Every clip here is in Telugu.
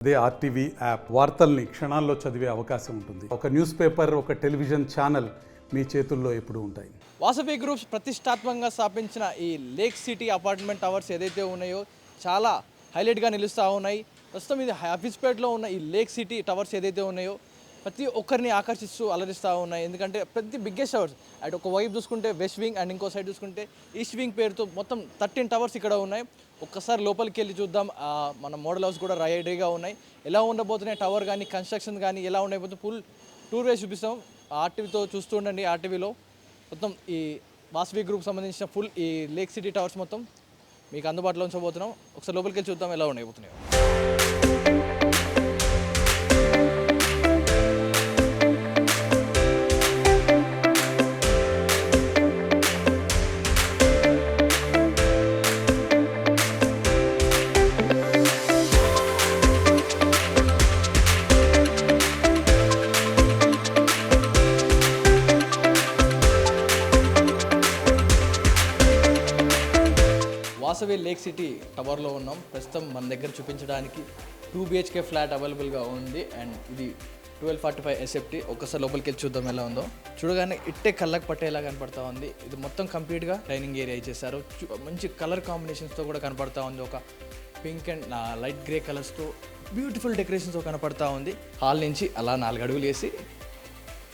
అదే ఆర్టీవీ యాప్ వార్తల్ని క్షణాల్లో చదివే అవకాశం ఉంటుంది. ఒక న్యూస్ పేపర్, ఒక టెలివిజన్ ఛానల్ మీ చేతుల్లో ఎప్పుడూ ఉంటాయి. వాసవి గ్రూప్స్ ప్రతిష్టాత్మకంగా స్థాపించిన ఈ లేక్ సిటీ అపార్ట్మెంట్ టవర్స్ ఏదైతే ఉన్నాయో చాలా హైలైట్గా నిలుస్తూ ఉన్నాయి. ప్రస్తుతం ఇది హఫీజ్పేటలో ఉన్న ఈ లేక్ సిటీ టవర్స్ ఏదైతే ఉన్నాయో ప్రతి ఒక్కరిని ఆకర్షిస్తూ అలరిస్తూ ఉన్నాయి. ఎందుకంటే ప్రతి బిగ్గెస్ట్ టవర్స్ అటు ఒక వైపు చూసుకుంటే వెస్ట్ వింగ్ అండ్ ఇంకో సైడ్ చూసుకుంటే ఈస్ట్ వింగ్ పేరుతో మొత్తం 13 టవర్స్ ఇక్కడ ఉన్నాయి. ఒక్కసారి లోపలికి వెళ్ళి చూద్దాం. మన మోడల్ హౌస్ కూడా రెడీగా ఉన్నాయి. ఎలా ఉండబోతున్నాయి టవర్ కానీ కన్స్ట్రక్షన్ కానీ ఎలా ఉండబోతుంది ఫుల్ టూర్ వేసి చూపిస్తాం. ఆర్టీవీతో చూస్తూ ఉండండి. ఆర్టీవీలో మొత్తం ఈ వాసవి గ్రూప్ సంబంధించిన ఫుల్ ఈ లేక్ సిటీ టవర్స్ మొత్తం మీకు అందుబాటులో ఉంచబోతున్నాం. ఒకసారి లోపలికి వెళ్ళి చూద్దాం ఎలా ఉండబోతున్నాయో. వాసవి లేక్ సిటీ టవర్లో ఉన్నాం. ప్రస్తుతం మన దగ్గర చూపించడానికి 2 BHK ఫ్లాట్ అవైలబుల్గా ఉంది. అండ్ ఇది 1245 SFT. ఒక్కసారి లోపలికి వెళ్ళి చూద్దాం ఎలా ఉందో. చూడగానే ఇట్టే కళ్ళకు పట్టేలా కనపడతా ఉంది. ఇది మొత్తం కంప్లీట్గా డైనింగ్ ఏరియా ఇచ్చేసారు. మంచి కలర్ కాంబినేషన్స్తో కూడా కనపడతా ఉంది. ఒక పింక్ అండ్ లైట్ గ్రే కలర్స్తో బ్యూటిఫుల్ డెకరేషన్స్తో కనపడతా ఉంది. హాల్ నుంచి అలా 4 అడుగులు వేసి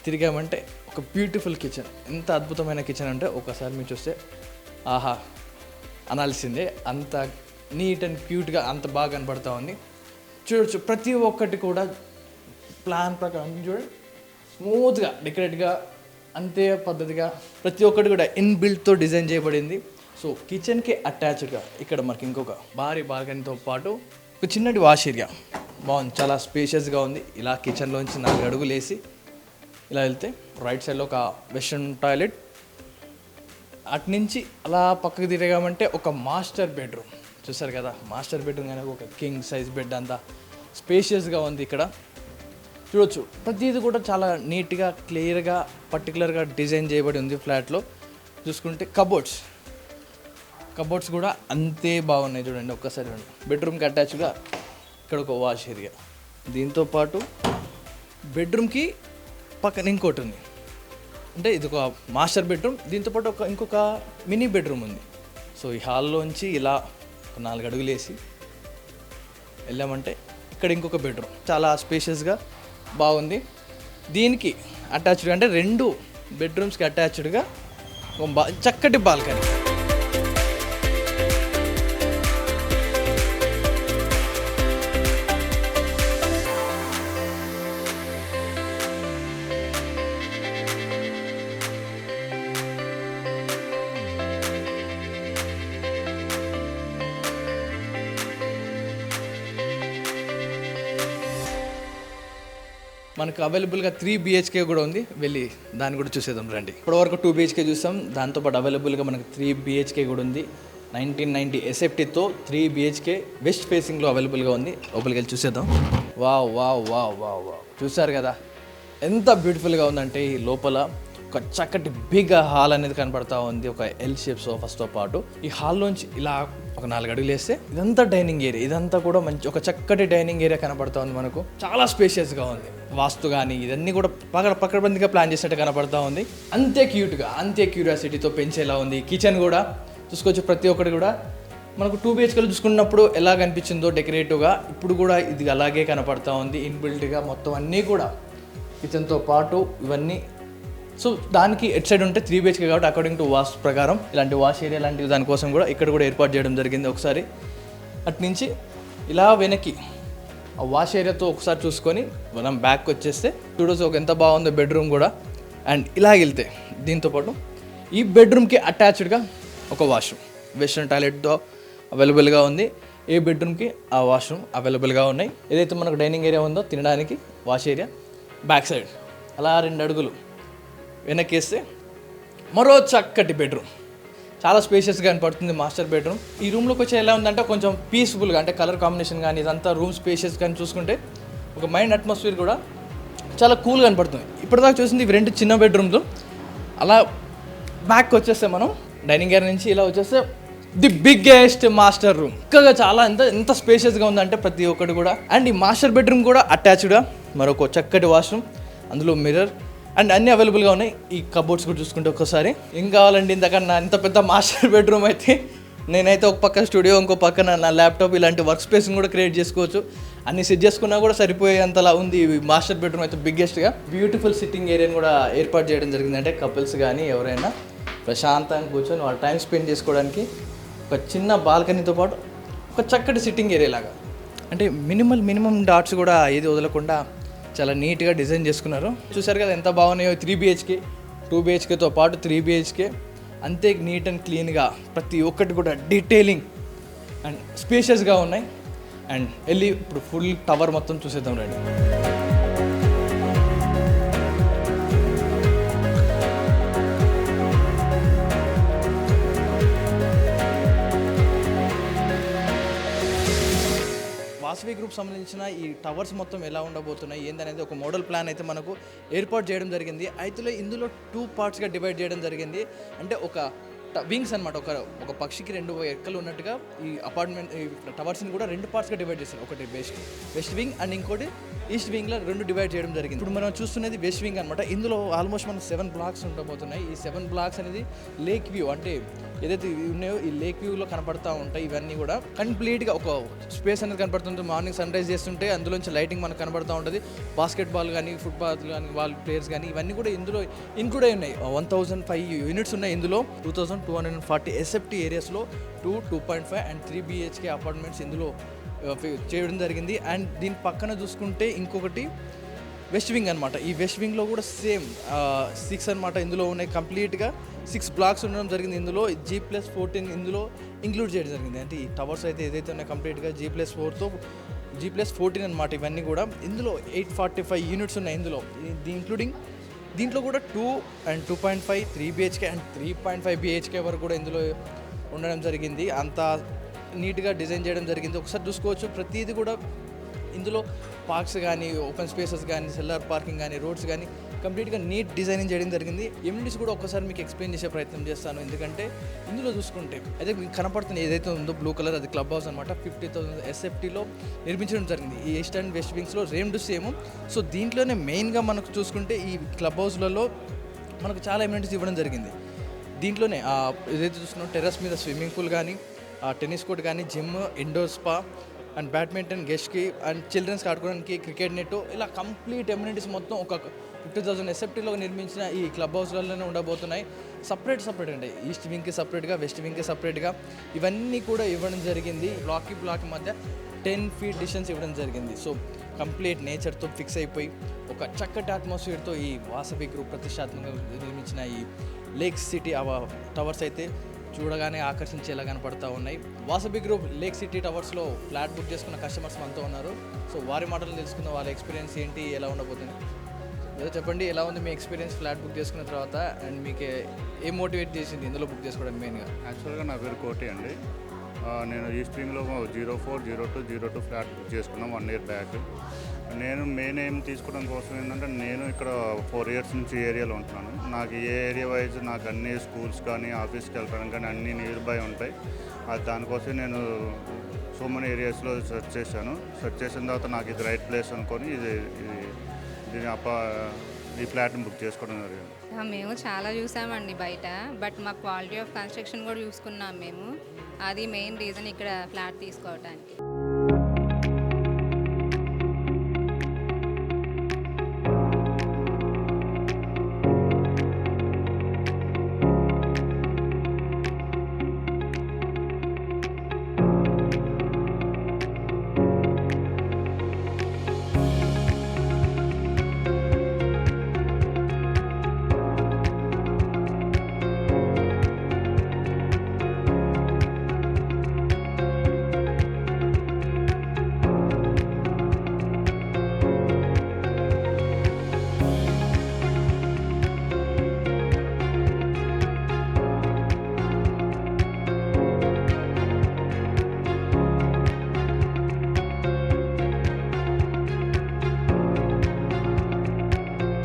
తిరిగామంటే ఒక బ్యూటిఫుల్ కిచెన్. ఎంత అద్భుతమైన కిచెన్ అంటే ఒకసారి మీరు చూస్తే ఆహా అనాల్సిందే. అంత నీట్ అండ్ క్యూట్గా అంత బాగా కనపడతా ఉంది. చూడొచ్చు ప్రతి ఒక్కటి కూడా ప్లాన్ ప్రకారం చూడండి స్మూత్గా డెకరేట్గా అంతే పద్ధతిగా ప్రతి ఒక్కటి కూడా ఇన్బిల్ట్తో డిజైన్ చేయబడింది. సో కిచెన్కి అటాచ్డ్గా ఇక్కడ మనకి ఇంకొక భారీ బాల్కనీతో పాటు ఒక చిన్నటి వాష్ ఏరియా బాగుంది. చాలా స్పేషియస్గా ఉంది. ఇలా కిచెన్లోంచి 4 అడుగులు వేసి ఇలా వెళ్తే రైట్ సైడ్లో ఒక వెస్ట్రన్ టాయిలెట్, అటు నుంచి అలా పక్కకు తిరగామంటే ఒక మాస్టర్ బెడ్రూమ్. చూసారు కదా మాస్టర్ బెడ్రూమ్ కానీ ఒక కింగ్ సైజ్ బెడ్ అంతా స్పేషియస్గా ఉంది. ఇక్కడ చూడొచ్చు ప్రతిదీ కూడా చాలా నీట్గా క్లియర్గా పర్టికులర్గా డిజైన్ చేయబడి ఉంది. ఫ్లాట్లో చూసుకుంటే కబోర్డ్స్ కూడా అంతే బాగున్నాయి. చూడండి ఒక్కసారి చూడండి. బెడ్రూమ్కి అటాచ్గా ఇక్కడ ఒక వాష్ ఏరియా, దీంతోపాటు బెడ్రూమ్కి పక్కన ఇంకోటి ఉంది. అంటే ఇది ఒక మాస్టర్ బెడ్రూమ్, దీంతోపాటు ఇంకొక మినీ బెడ్రూమ్ ఉంది. సో ఈ హాల్లోంచి ఇలా ఒక 4 అడుగులు వేసి వెళ్ళామంటే ఇక్కడ ఇంకొక బెడ్రూమ్ చాలా స్పేషియస్గా బాగుంది. దీనికి అటాచ్డ్గా అంటే 2 బెడ్రూమ్స్కి అటాచ్డ్గా ఒక చక్కటి బాల్కనీ. మనకు అవైలబుల్గా 3 BHK కూడా ఉంది. వెళ్ళి దాన్ని కూడా చూసేద్దాం రండి. ఇప్పటివరకు 2 BHK చూసాం. దాంతోపాటు అవైలబుల్గా మనకు 3 BHK కూడా ఉంది. 1990 SFTతో 3 BHK వెస్ట్ ఫేసింగ్లో అవైలబుల్గా ఉంది. లోపలికి వెళ్ళి చూసేద్దాం. Wow wow wow wow wow చూసారు కదా ఎంత బ్యూటిఫుల్గా ఉందంటే. ఈ లోపల ఒక చక్కటి బిగ్ హాల్ అనేది కనపడతా ఉంది. ఒక L షేప్ సోఫాస్తో పాటు ఈ హాల్లోంచి ఇలా ఒక 4 అడుగులు వేస్తే ఇదంతా డైనింగ్ ఏరియా. ఇదంతా కూడా మంచి ఒక చక్కటి డైనింగ్ ఏరియా కనపడతా ఉంది. మనకు చాలా స్పేషియస్గా ఉంది. వాస్తు కానీ ఇదన్నీ కూడా పక్కబందిగా ప్లాన్ చేసినట్టు కనపడతా ఉంది. అంతే క్యూట్గా అంతే క్యూరియాసిటీతో పెంచేలా ఉంది. కిచెన్ కూడా చూసుకోవచ్చు. ప్రతి ఒక్కటి కూడా మనకు 2 BHKలో చూసుకున్నప్పుడు ఎలా కనిపించిందో డెకరేటివ్గా ఇప్పుడు కూడా ఇది అలాగే కనపడతా ఉంది. ఇన్బిల్ట్గా మొత్తం అన్నీ కూడా కిచెన్తో పాటు ఇవన్నీ. సో దానికి ఎట్ సైడ్ ఉంటే 3 BHK కాబట్టి అకార్డింగ్ టు వాస్తు ప్రకారం ఇలాంటి వాష్ ఏరియా లాంటివి దానికోసం కూడా ఇక్కడ కూడా ఏర్పాటు చేయడం జరిగింది. ఒకసారి అటు నుంచి ఇలా వెనక్కి ఆ వాష్ ఏరియాతో ఒకసారి చూసుకొని మనం బ్యాక్ వచ్చేస్తే చూడొచ్చు ఒక ఎంత బాగుందో బెడ్రూమ్ కూడా. అండ్ ఇలా వెళ్తే దీంతోపాటు ఈ బెడ్రూమ్కి అటాచ్డ్గా ఒక వాష్రూమ్ వెస్ట్రన్ టాయిలెట్తో అవైలబుల్గా ఉంది. ఏ బెడ్రూమ్కి ఆ వాష్రూమ్ అవైలబుల్గా ఉన్నాయి. ఏదైతే మనకు డైనింగ్ ఏరియా ఉందో తినడానికి వాష్ ఏరియా బ్యాక్ సైడ్ అలా 2 అడుగులు వెనక్కి వేస్తే మరో చక్కటి బెడ్రూమ్ చాలా స్పేషియస్గా కనపడుతుంది. మాస్టర్ బెడ్రూమ్ ఈ రూమ్లోకి వచ్చే ఎలా ఉందంటే కొంచెం పీస్ఫుల్గా అంటే కలర్ కాంబినేషన్ కానీ ఇదంతా రూమ్ స్పేషియస్ కానీ చూసుకుంటే ఒక మైండ్ అట్మాస్ఫియర్ కూడా చాలా కూల్గా కనపడుతుంది. ఇప్పటిదాకా చూసింది ఇవి 2 చిన్న బెడ్రూమ్స్. అలా బ్యాక్ వచ్చేస్తే మనం డైనింగ్ ఏరియా నుంచి ఇలా వచ్చేస్తే ది బిగ్గెస్ట్ మాస్టర్ రూమ్. ఇంకా చాలా ఎంత స్పేషియస్గా ఉందంటే ప్రతి ఒక్కటి కూడా. అండ్ ఈ మాస్టర్ బెడ్రూమ్ కూడా అటాచ్డ్గా మరొక చక్కటి వాష్రూమ్, అందులో మిర్రర్ అండ్ అన్నీ అవైలబుల్గా ఉన్నాయి. ఈ కబోర్డ్స్ కూడా చూసుకుంటే ఒక్కసారి ఏం కావాలండి ఇంతకన్నా. ఇంత పెద్ద మాస్టర్ బెడ్రూమ్ అయితే నేనైతే ఒక పక్క స్టూడియో, ఇంకో పక్కన నా ల్యాప్టాప్ ఇలాంటి వర్క్ స్పేస్ని కూడా క్రియేట్ చేసుకోవచ్చు. అన్ని సెట్ చేసుకున్నా కూడా సరిపోయేంతలా ఉంది ఈ మాస్టర్ బెడ్రూమ్ అయితే బిగ్గెస్ట్గా. బ్యూటిఫుల్ సిట్టింగ్ ఏరియాని కూడా ఏర్పాటు చేయడం జరిగింది. అంటే కపుల్స్ కానీ ఎవరైనా ప్రశాంతంగా కూర్చొని వాళ్ళ టైం స్పెండ్ చేసుకోవడానికి ఒక చిన్న బాల్కనీతో పాటు ఒక చక్కటి సిట్టింగ్ ఏరియా లాగా. అంటే మినిమం డాట్స్ కూడా ఏది వదలకుండా చాలా నీట్గా డిజైన్ చేసుకున్నారు. చూసారు కదా ఎంత బాగున్నాయో. 3 BHK, 2 BHKతో పాటు 3 BHK అంతే నీట్ అండ్ క్లీన్గా ప్రతి ఒక్కటి కూడా డీటెయిలింగ్ అండ్ స్పేషియస్గా ఉన్నాయి. అండ్ వెళ్ళి ఇప్పుడు ఫుల్ టవర్ మొత్తం చూసేద్దాం రండి. వాసవి గ్రూప్ సంబంధించిన ఈ టవర్స్ మొత్తం ఎలా ఉండబోతున్నాయి ఏందనేది ఒక మోడల్ ప్లాన్ అయితే మనకు ఏర్పాటు చేయడం జరిగింది. అయితే ఇందులో 2 పార్ట్స్గా డివైడ్ చేయడం జరిగింది. అంటే ఒక వింగ్స్ అనమాట. ఒక పక్షికి 2 రెక్కలు ఉన్నట్టుగా ఈ అపార్ట్మెంట్ ఈ టవర్స్ని కూడా 2 పార్ట్స్గా డివైడ్ చేశారు. ఒకటి వెస్ట్ వింగ్ అండ్ ఇంకోటి ఈస్ట్ వింగ్లో 2 డివైడ్ చేయడం జరిగింది. ఇప్పుడు మనం చూస్తున్నది వెస్ట్ వింగ్ అనమాట. ఇందులో ఆల్మోస్ట్ మనకు 7 బ్లాక్స్ ఉండబోతున్నాయి. ఈ 7 బ్లాక్స్ అనేది లేక్ వ్యూ, అంటే ఏదైతే ఉన్నాయో ఈ లేక్ వ్యూలో కనపడతా ఉంటాయి. ఇవన్నీ కూడా కంప్లీట్గా ఒక స్పేస్ అనేది కనపడుతుంది. మార్నింగ్ సన్ రైజ్ చేస్తుంటే అందులోంచి లైటింగ్ మనకు కనబడుతూ ఉంటుంది. బాస్కెట్బాల్ కానీ, ఫుట్బాల్ కానీ, వాళ్ళ ప్లేయర్స్ కానీ ఇవన్నీ కూడా ఇందులో ఇంక్లూడ్ అయి ఉన్నాయి. 1005 యూనిట్స్ ఉన్నాయి. ఇందులో 2240 SFT ఏరియాస్లో 2.5 అండ్ 3 BHK అపార్ట్మెంట్స్ ఇందులో చేయడం జరిగింది. అండ్ దీని పక్కన చూసుకుంటే ఇంకొకటి వెస్ట్ వింగ్ అనమాట. ఈ వెస్ట్ వింగ్లో కూడా సేమ్ 6 అనమాట ఇందులో ఉన్నాయి. కంప్లీట్గా 6 బ్లాక్స్ ఉండడం జరిగింది. ఇందులో G+14 ఇందులో ఇంక్లూడ్ చేయడం జరిగింది. అంటే ఈ టవర్స్ అయితే ఏదైతే ఉన్నాయో కంప్లీట్గా G+4తో G+14 అనమాట. ఇవన్నీ కూడా ఇందులో 845 యూనిట్స్ ఉన్నాయి. ఇందులో దీంట్లో కూడా 2 అండ్ 2.5 3 BHK అండ్ 3.5 BHK వరకు కూడా ఇందులో ఉండడం జరిగింది. అంత నీట్గా డిజైన్ చేయడం జరిగింది. ఒకసారి చూసుకోవచ్చు. ప్రతిదీ కూడా ఇందులో పార్క్స్ కానీ, ఓపెన్ స్పేసెస్ కానీ, సెల్లార్ పార్కింగ్ కానీ, రోడ్స్ కానీ కంప్లీట్గా నీట్ డిజైనింగ్ చేయడం జరిగింది. ఎమ్యూనిటీస్ కూడా ఒక్కసారి మీకు ఎక్స్ప్లెయిన్ చేసే ప్రయత్నం చేస్తాను. ఎందుకంటే ఇందులో చూసుకుంటే అయితే మీకు కనపడుతుంది ఏదైతే ఉందో బ్లూ కలర్, అది క్లబ్ హౌస్ అనమాట. 50,000 SFTలో నిర్మించడం జరిగింది. ఈ ఈస్ట్ అండ్ వెస్ట్ వింగ్స్లో రెండు సేమ్. సో దీంట్లోనే మెయిన్గా మనకు చూసుకుంటే ఈ క్లబ్ హౌస్లలో మనకు చాలా ఎమ్యూనిటీస్ ఇవ్వడం జరిగింది. దీంట్లోనే ఏదైతే చూసుకున్నాం టెర్రస్ మీద స్విమ్మింగ్ పూల్ కానీ, టెన్నిస్ కోర్ట్ కానీ, gym, indoor spa and badminton, గెస్ట్కి అండ్ చిల్డ్రన్స్కి ఆడుకోవడానికి క్రికెట్ నెట్, ఇలా కంప్లీట్ ఎమ్యూనిటీస్ మొత్తం ఒక 50,000 SFTలో నిర్మించిన ఈ క్లబ్ హౌస్లలోనే ఉండబోతున్నాయి. సపరేట్ అంటే ఈస్ట్ వింగ్కి సపరేట్గా, వెస్ట్ వింగ్కి సపరేట్గా ఇవన్నీ కూడా ఇవ్వడం జరిగింది. బ్లాక్ మధ్య 10 feet డిస్టెన్స్ ఇవ్వడం జరిగింది. సో కంప్లీట్ నేచర్తో ఫిక్స్ అయిపోయి ఒక చక్కటి అట్మాస్ఫియర్తో ఈ వాసవి గ్రూప్ ప్రతిష్టాత్మకంగా నిర్మించిన ఈ లేక్ సిటీ టవర్స్ అయితే చూడగానే ఆకర్షించేలా కనపడతా ఉన్నాయి. వాసవి గ్రూప్ లేక్ సిటీ టవర్స్లో ఫ్లాట్ బుక్ చేసుకున్న కస్టమర్స్ మనతో ఉన్నారు. సో వారి మాటలు తెలుసుకున్న వాళ్ళ ఎక్స్పీరియన్స్ ఏంటి, ఎలా ఉండబోతుంది ఏదో చెప్పండి. ఎలా ఉంది మీ ఎక్స్పీరియన్స్ ఫ్లాట్ బుక్ చేసుకున్న తర్వాత? అండ్ మీకు ఏం మోటివేట్ చేసింది ఇందులో బుక్ చేసుకోవడం మెయిన్గా? యాక్చువల్గా నా పేరు కోటి అండి. నేను ఈస్ట్ వింగ్లో 04, 02, 02 ఫ్లాట్ బుక్ చేసుకున్నాం 1 year బ్యాక్. నేను మెయిన్ ఏం తీసుకోవడం కోసం ఏంటంటే నేను ఇక్కడ 4 years నుంచి ఏరియాలో ఉంటున్నాను. నాకు ఏ ఏరియా వైజ్ నాకు అన్ని స్కూల్స్ కానీ, ఆఫీస్కి వెళ్ళడం కానీ అన్నీ నియర్ బై ఉంటాయి. దానికోసం నేను సో మెనీ ఏరియాస్లో సెర్చ్ చేసిన తర్వాత నాకు ఇది రైట్ ప్లేస్ అనుకొని ఈ ఫ్లాట్ని బుక్ చేసుకోవడం జరిగింది. మేము చాలా చూసామండి బయట, బట్ మా క్వాలిటీ ఆఫ్ కన్స్ట్రక్షన్ కూడా చూసుకున్నాం మేము. అది మెయిన్ రీజన్ ఇక్కడ ఫ్లాట్ తీసుకోవడానికి.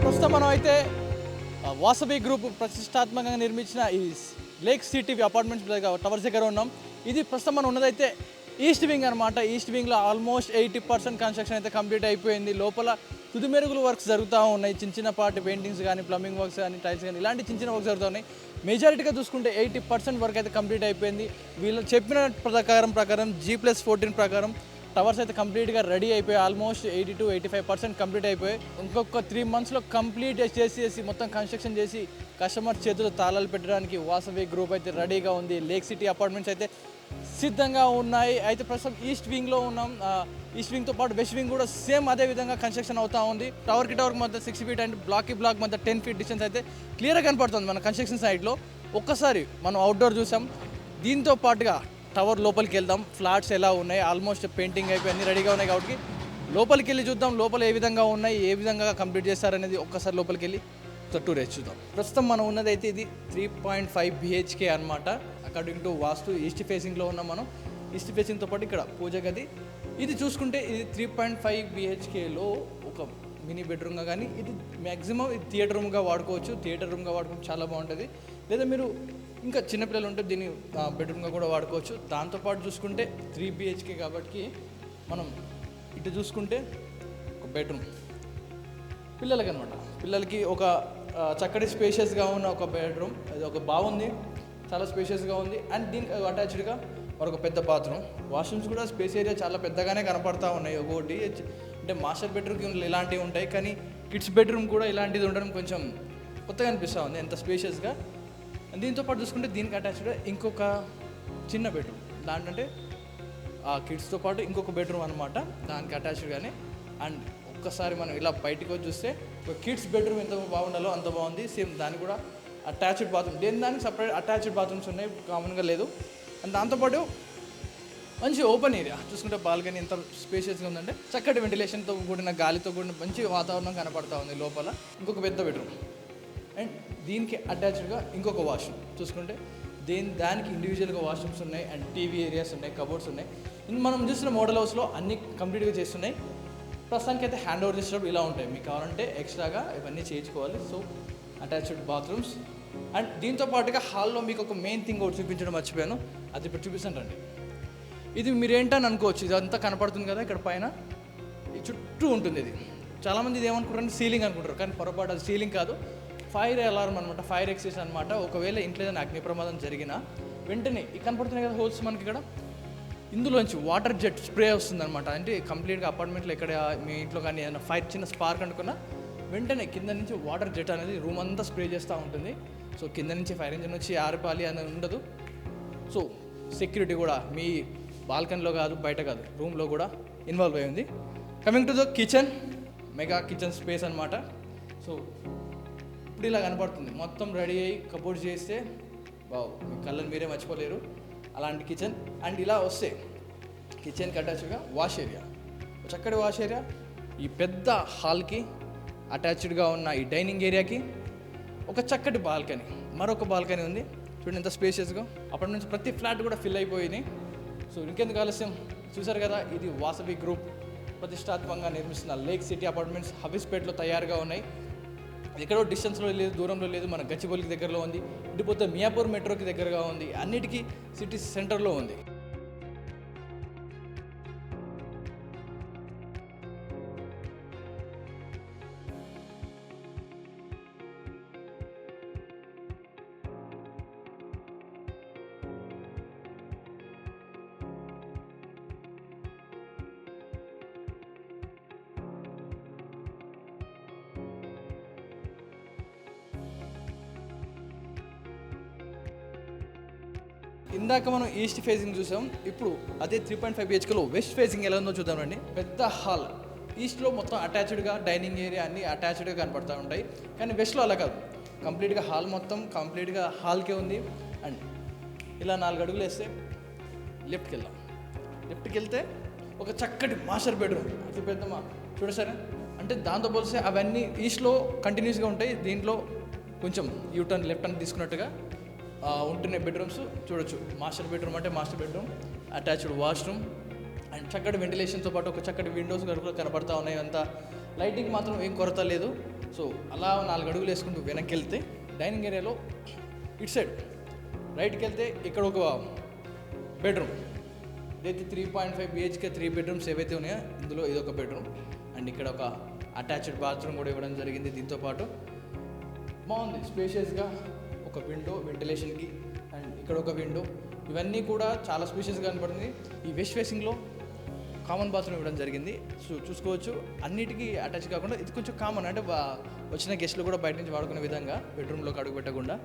ప్రస్తుతం మనం అయితే వాసవి గ్రూప్ ప్రతిష్టాత్మకంగా నిర్మించిన ఈ లేక్ సిటీ అపార్ట్మెంట్స్ టవర్స్ దగ్గర ఉన్నాం. ఇది ప్రస్తుతం మనం ఉన్నదైతే ఈస్ట్ వింగ్ అనమాట. ఈస్ట్ వింగ్లో ఆల్మోస్ట్ 80% కన్స్ట్రక్షన్ అయితే కంప్లీట్ అయిపోయింది. లోపల తుది మెరుగుల వర్క్స్ జరుగుతూ ఉన్నాయి. చిన్నపాటి పెయింటింగ్స్ కానీ, ప్లంబింగ్ వర్క్స్ కానీ, టైల్స్ కానీ ఇలాంటి చిన్న వర్క్స్ జరుగుతూ ఉన్నాయి. మెజారిటీగా చూసుకుంటే 80% వర్క్ అయితే కంప్లీట్ అయిపోయింది. వీళ్ళు చెప్పిన ప్రకారం G+14 ప్రకారం టవర్స్ అయితే కంప్లీట్గా రెడీ అయిపోయి ఆల్మోస్ట్ 80 to 85% కంప్లీట్ అయిపోయి ఇంకొక 3 monthsలో కంప్లీట్ చేసి మొత్తం కన్స్ట్రక్షన్ చేసి కస్టమర్ చేతులు తాళాలు పెట్టడానికి వాసవి గ్రూప్ అయితే రెడీగా ఉంది. లేక్ సిటీ అపార్ట్మెంట్స్ అయితే సిద్ధంగా ఉన్నాయి. అయితే ప్రస్తుతం ఈస్ట్ వింగ్లో ఉన్నాం. ఈస్ట్ వింగ్తో పాటు వెస్ట్ వింగ్ కూడా సేమ్ అదే విధంగా కన్స్ట్రక్షన్ అవుతూ ఉంది. టవర్కి మధ్య 6 feet అండ్ బ్లాక్కి బ్లాక్ మధ్య 10 feet డిస్టెన్స్ అయితే క్లియర్గా కనపడుతుంది మన కన్స్ట్రక్షన్ సైడ్లో. ఒక్కసారి మనం అవుట్డోర్ చూసాం. దీంతో పాటుగా టవర్ లోపలికి వెళ్దాం. ఫ్లాట్స్ ఎలా ఉన్నాయి, ఆల్మోస్ట్ పెయింటింగ్ అయిపోయి అన్నీ రెడీగా ఉన్నాయి కాబట్టి లోపలికి వెళ్ళి చూద్దాం. లోపల ఏ విధంగా ఉన్నాయి, ఏ విధంగా కంప్లీట్ చేస్తారనేది ఒక్కసారి లోపలికి వెళ్ళి టూర్ వేసి చూద్దాం. ప్రస్తుతం మనం ఉన్నదైతే ఇది 3.5 BHK అనమాట. అకార్డింగ్ టు వాస్తు ఈస్ట్ ఫేసింగ్లో ఉన్నాం మనం. ఈస్ట్ ఫేసింగ్తో పాటు ఇక్కడ పూజ గది. ఇది చూసుకుంటే ఇది 3.5 BHKలో ఒక మినీ బెడ్రూమ్గా కానీ ఇది మ్యాక్సిమం ఇది థియేటర్ రూమ్గా వాడుకోవచ్చు. థియేటర్ రూమ్గా వాడుకుంటే చాలా బాగుంటుంది. లేదా మీరు ఇంకా చిన్నపిల్లలు ఉంటే దీన్ని బెడ్రూమ్గా కూడా వాడుకోవచ్చు. దాంతోపాటు చూసుకుంటే 3 BHK కాబట్టి మనం ఇటు చూసుకుంటే ఒక బెడ్రూమ్ పిల్లలకి అనమాట. పిల్లలకి ఒక చక్కటి స్పేషియస్గా ఉన్న ఒక బెడ్రూమ్. అది ఒక బాగుంది, చాలా స్పేషియస్గా ఉంది. అండ్ దీనికి అటాచ్డ్గా మరొక పెద్ద బాత్రూమ్. వాష్రూమ్స్ కూడా స్పేస్ ఏరియా చాలా పెద్దగానే కనపడతా ఉన్నాయి. ఒకటి అంటే మాస్టర్ బెడ్రూమ్కి ఇలాంటివి ఉంటాయి, కానీ కిడ్స్ బెడ్రూమ్ కూడా ఇలాంటిది ఉండడం కొంచెం కొత్తగా అనిపిస్తూ ఉంది, ఎంత స్పేషియస్గా. దీంతో పాటు చూసుకుంటే దీనికి అటాచ్డ్గా ఇంకొక చిన్న బెడ్రూమ్. దాంట్లో ఆ కిడ్స్తో పాటు ఇంకొక బెడ్రూమ్ అనమాట, దానికి అటాచ్డ్గానే. అండ్ ఒక్కసారి మనం ఇలా బయటకు వచ్చి చూస్తే ఒక కిడ్స్ బెడ్రూమ్ ఎంత బాగుండాలో అంత బాగుంది. సేమ్ దానికి కూడా అటాచ్డ్ బాత్రూమ్. దానికి సపరేట్ అటాచ్డ్ బాత్రూమ్స్ ఉన్నాయి, కామన్గా లేదు. అండ్ దాంతోపాటు మంచి ఓపెన్ ఏరియా చూసుకుంటే బాల్కనీ ఎంత స్పేషియస్గా ఉందంటే చక్కటి వెంటిలేషన్తో కూడిన గాలితో కూడిన మంచి వాతావరణం కనపడతా ఉంది లోపల. ఇంకొక పెద్ద బెడ్రూమ్ అండ్ దీనికి అటాచ్డ్గా ఇంకొక వాష్రూమ్ చూసుకుంటే దానికి ఇండివిజువల్గా వాష్రూమ్స్ ఉన్నాయి. అండ్ టీవీ ఏరియాస్ ఉన్నాయి, కబోర్డ్స్ ఉన్నాయి. మనం చూసిన మోడల్ హౌస్లో అన్నీ కంప్లీట్గా చేస్తున్నాయి. ప్రస్తుతానికి అయితే హ్యాండ్ ఓవర్ చేసేటప్పుడు ఇలా ఉంటాయి. మీకు కావాలంటే ఎక్స్ట్రాగా ఇవన్నీ చేయించుకోవాలి. So attached bathrooms. అండ్ దీంతో పాటుగా హాల్లో మీకు ఒక మెయిన్ థింగ్ ఒకటి చూపించడం మర్చిపోయాను, అది ఇప్పుడు చూపిస్తాను రండి. ఇది మీరు ఏంటని అనుకోవచ్చు, ఇదంతా కనపడుతుంది కదా ఇక్కడ పైన, ఈ చుట్టూ ఉంటుంది. ఇది చాలామంది ఇది ఏమనుకుంటారంటే సీలింగ్ అనుకుంటారు, కానీ పొరపాటు అది సీలింగ్ కాదు, ఫైర్ అలారం అనమాట, ఫైర్ ఎక్సిస్ అనమాట. ఒకవేళ ఇంట్లో ఏదైనా అగ్ని ప్రమాదం జరిగినా వెంటనే ఈ కనపడుతున్నాయి కదా హోల్స్ మనకి ఇక్కడ, ఇందులోంచి వాటర్ జెట్ స్ప్రే వస్తుంది అనమాట. అంటే కంప్లీట్గా అపార్ట్మెంట్లో ఎక్కడ మీ ఇంట్లో కానీ ఏదైనా ఫైర్ చిన్న స్పార్క్ అనుకున్నా వెంటనే కింద నుంచి వాటర్ జెట్ అనేది రూమ్ అంతా స్ప్రే చేస్తూ ఉంటుంది. సో కింద నుంచి ఫైర్ ఇంజిన్ వచ్చి ఆరిపాలి అనేది ఉండదు. సో సెక్యూరిటీ కూడా మీ బాల్కనీలో కాదు, బయట కాదు, రూమ్లో కూడా ఇన్వాల్వ్ అయి ఉంది. Coming to the kitchen, mega kitchen space అనమాట. సో ఇప్పుడు ఇలా కనపడుతుంది, మొత్తం రెడీ అయ్యి కబోర్డ్స్ చేస్తే బావు మీ కళ్ళని మీరే మర్చిపోలేరు అలాంటి కిచెన్. అండ్ ఇలా వస్తే కిచెన్కి అటాచ్డ్గా వాష్ ఏరియా, చక్కటి వాష్ ఏరియా. ఈ పెద్ద హాల్కి అటాచ్డ్గా ఉన్న ఈ డైనింగ్ ఏరియాకి ఒక చక్కటి బాల్కనీ, మరొక బాల్కనీ ఉంది. చూడండి ఎంత స్పేషియస్గా. అప్పటి నుంచి ప్రతి ఫ్లాట్ కూడా ఫిల్ అయిపోయినాయి. సో ఇంకెందుకు ఆలస్యం, చూసారు కదా, ఇది వాసవి గ్రూప్ ప్రతిష్టాత్మకంగా నిర్మిస్తున్న లేక్ సిటీ అపార్ట్మెంట్స్ హబీస్పేట్లో తయారుగా ఉన్నాయి. ఎక్కడో డిస్టెన్స్లో లేదు, దూరంలో లేదు, మన గచ్చిబౌలికి దగ్గరలో ఉంది. ఇటుపోతే మియాపూర్ మెట్రోకి దగ్గరగా ఉంది, అన్నిటికీ సిటీ సెంటర్లో ఉంది. ఇందాక మనం ఈస్ట్ ఫేసింగ్ చూసాం, ఇప్పుడు అదే 3.5 BHKలో వెస్ట్ ఫేసింగ్ ఎలా ఉందో చూద్దామండి. పెద్ద హాల్, ఈస్ట్లో మొత్తం అటాచ్డ్గా డైనింగ్ ఏరియా అన్నీ అటాచ్డ్గా కనపడుతూ ఉంటాయి, కానీ వెస్ట్లో అలా కాదు, కంప్లీట్గా హాల్ మొత్తం కంప్లీట్గా హాల్కే ఉంది. అండ్ ఇలా 4 అడుగులు వేస్తే లెఫ్ట్కి వెళ్దాం. లెఫ్ట్కి వెళ్తే ఒక చక్కటి మాస్టర్ బెడ్రూమ్, అతి పెద్ద చూడసారా. అంటే దాంతో పోలిస్తే అవన్నీ ఈస్ట్లో కంటిన్యూస్గా ఉంటాయి, దీంట్లో కొంచెం యూటర్న్ లెఫ్ట్ అని తీసుకున్నట్టుగా ఉంటున్నాయి బెడ్రూమ్స్. చూడొచ్చు, మాస్టర్ బెడ్రూమ్ అంటే master bedroom, attached washroom and చక్కటి వెంటిలేషన్తో పాటు ఒక చక్కటి విండోస్ కూడా కనపడతా ఉన్నాయి. అంతా లైటింగ్ మాత్రం ఏం కొరత లేదు. సో అలా 4 అడుగులు వేసుకుంటూ వెనక్కి వెళ్తే డైనింగ్ ఏరియాలో ఇటు సైడ్ రైట్కి వెళ్తే ఇక్కడ ఒక బెడ్రూమ్, ఇదైతే 3.5 BHK 3 బెడ్రూమ్స్ ఏవైతే ఉన్నాయో ఇందులో ఇదొక బెడ్రూమ్. అండ్ ఇక్కడ ఒక అటాచ్డ్ బాత్రూమ్ కూడా ఇవ్వడం జరిగింది. దీంతోపాటు బాగుంది స్పేషియస్గా, ఒక విండో వెంటిలేషన్కి, అండ్ ఇక్కడ ఒక విండో, ఇవన్నీ కూడా చాలా స్పేషియస్గా కనపడుతుంది. ఈ వెస్ట్ ఫేసింగ్లో కామన్ బాత్రూమ్ ఇవ్వడం జరిగింది. సో చూసుకోవచ్చు, అన్నిటికీ అటాచ్ కాకుండా ఇది కొంచెం కామన్, అంటే వచ్చిన గెస్ట్లు కూడా బయట నుంచి వాడుకునే విధంగా బెడ్రూమ్లోకి అడుగు పెట్టకుండా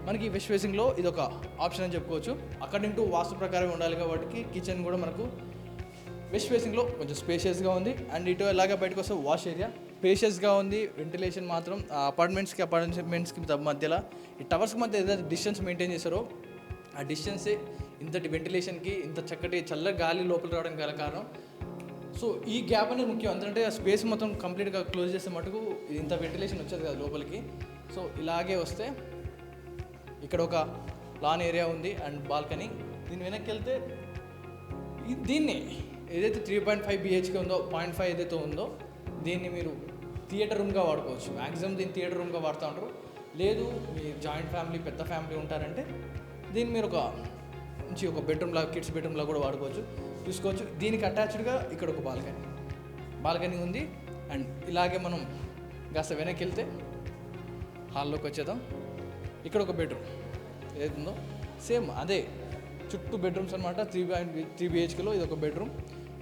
మనకి వెస్ట్ ఫేసింగ్లో ఇది ఒక ఆప్షన్ అని చెప్పుకోవచ్చు. అకార్డింగ్ టు వాస్తు ప్రకారం ఉండాలి కాబట్టి కిచెన్ కూడా మనకు వెస్ట్ ఫేసింగ్లో కొంచెం స్పేషియస్గా ఉంది. అండ్ ఇటు ఎలాగా బయటకు వస్తే వాష్ ఏరియా స్పేషియస్గా ఉంది. వెంటిలేషన్ మాత్రం అపార్ట్మెంట్స్కి మధ్యలో ఈ టవర్స్కి మధ్య ఏదైతే డిస్టెన్స్ మెయింటైన్ చేశారో ఆ డిస్టెన్సే ఇంతటి వెంటిలేషన్కి, ఇంత చక్కటి చల్ల గాలి లోపల రావడం గల కారణం. సో ఈ గ్యాప్ అనేది ముఖ్యం, ఎందుకంటే ఆ స్పేస్ మొత్తం కంప్లీట్గా క్లోజ్ చేస్తే మటుకు ఇంత వెంటిలేషన్ వచ్చేది కదా లోపలికి. సో ఇలాగే వస్తే ఇక్కడ ఒక లాన్ ఏరియా ఉంది అండ్ బాల్కనీ. దీని వెనక్కి వెళ్తే దీన్ని ఏదైతే 3.5 BHK ఉందో, 0.5 ఏదైతే ఉందో దీన్ని మీరు థియేటర్ రూమ్గా వాడుకోవచ్చు. మ్యాక్సిమం దీన్ని థియేటర్ రూమ్గా వాడుతూ ఉంటారు. లేదు మీ జాయింట్ ఫ్యామిలీ, పెద్ద ఫ్యామిలీ ఉంటారంటే దీన్ని మీరు ఒక బెడ్రూమ్లా, కిడ్స్ బెడ్రూమ్లా కూడా వాడుకోవచ్చు. చూసుకోవచ్చు, దీనికి అటాచ్డ్గా ఇక్కడ ఒక బాల్కనీ ఉంది. అండ్ ఇలాగే మనం కాస్త వెనక్కి వెళ్తే హాల్లోకి వచ్చేద్దాం. ఇక్కడ ఒక బెడ్రూమ్ ఏదైతే ఉందో సేమ్ అదే చుట్టూ బెడ్రూమ్స్ అనమాట. 3 BHKలో ఇది ఒక బెడ్రూమ్.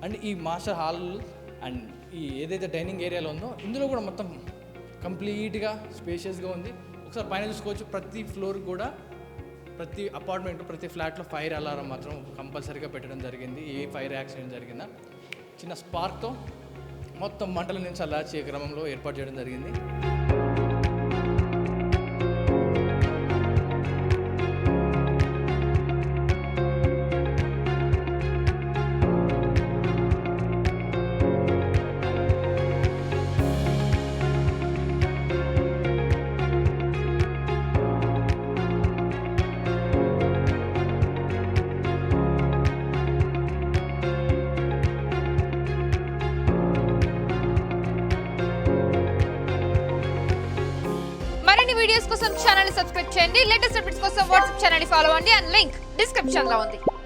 అండ్ ఈ మాస్టర్ హాల్ అండ్ ఈ ఏదైతే డైనింగ్ ఏరియాలో ఉందో ఇందులో కూడా మొత్తం కంప్లీట్గా స్పేషియస్గా ఉంది. ఒకసారి పైన చూసుకోవచ్చు, ప్రతి ఫ్లోర్ కూడా, ప్రతి అపార్ట్మెంట్, ప్రతి ఫ్లాట్లో ఫైర్ అలారం మాత్రం కంపల్సరీగా పెట్టడం జరిగింది. ఏ ఫైర్ యాక్సిడెంట్ జరిగిందా చిన్న స్పార్క్తో మొత్తం మంటల నుంచి చల్లార్చే క్రమంలో ఏర్పాటు చేయడం జరిగింది. వీడియోస్ కోసం ఛానల్ ని సబ్స్క్రైబ్ చేయండి. లేటెస్ట్ అప్డేట్స్ కోసం వాట్సాప్ ఛానల్ ని ఫాలో అవ్వండి. అండ్ లింక్ డిస్క్రిప్షన్ లో ఉంది.